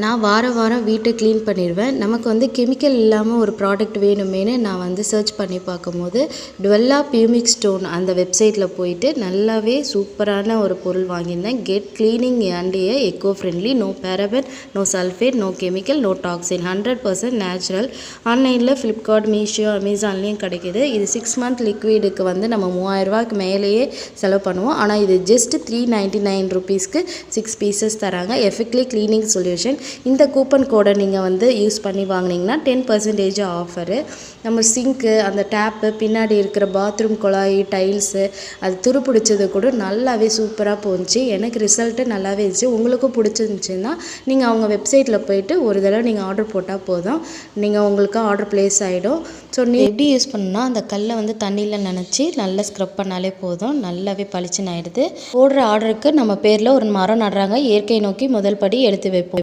நான் வாரம் வீட்டை க்ளீன் பண்ணிடுவேன். நமக்கு வந்து கெமிக்கல் இல்லாமல் ஒரு ப்ராடக்ட் வேணுமேன்னு நான் வந்து சர்ச் பண்ணி பார்க்கும்போது டுவெல்லா பியூமிக் ஸ்டோன் அந்த வெப்சைட்டில் போயிட்டு நல்லாவே சூப்பரான ஒரு பொருள் வாங்கியிருந்தேன். Get cleaning and eco friendly, no paraben, no sulphate, no chemical, no toxin, 100% natural. ஆன்லைனில் ஃப்ளிப்கார்ட், மீஷோ, அமேசான்லேயும் கிடைக்கிது. இது 6 மந்த் லிக்விடுக்கு வந்து நம்ம 3000 ரூபாய்க்கு மேலேயே செலவு பண்ணுவோம். ஆனால் இது ஜஸ்ட் 399 ருபீஸ்க்கு 6 பீசஸ் தராங்க. Effectively cleaning solution. இந்த கூப்பன் கோடை நீங்கள் வந்து யூஸ் பண்ணி வாங்கினீங்கன்னா 10% ஆஃபரு. நம்ம சிங்க்கு, அந்த டேப்பு, பின்னாடி இருக்கிற பாத்ரூம் குழாய், டைல்ஸு அது துருப்பிடிச்சது கூட நல்லாவே சூப்பராக போணுச்சு. எனக்கு ரிசல்ட்டு நல்லாவே இருந்துச்சு. உங்களுக்கும் பிடிச்சிருந்துச்சின்னா நீங்கள் அவங்க வெப்சைட்டில் போயிட்டு ஒரு தடவை நீங்கள் ஆர்டர் போட்டால் போதும், நீங்கள் உங்களுக்கு ஆர்டர் ப்ளேஸ் ஆகிடும். ஸோ நீ எப்படி யூஸ் பண்ணணும்னா அந்த கல்லை வந்து தண்ணியில் நனைச்சி நல்லா ஸ்க்ரப் பண்ணாலே போதும், நல்லாவே பளிச்சுன்னு ஆகிடுது. போடுற ஆர்டருக்கு நம்ம பேரில் ஒரு மரம் நடுறாங்க. இயற்கை நோக்கி முதல் படி எடுத்து வைப்போம்.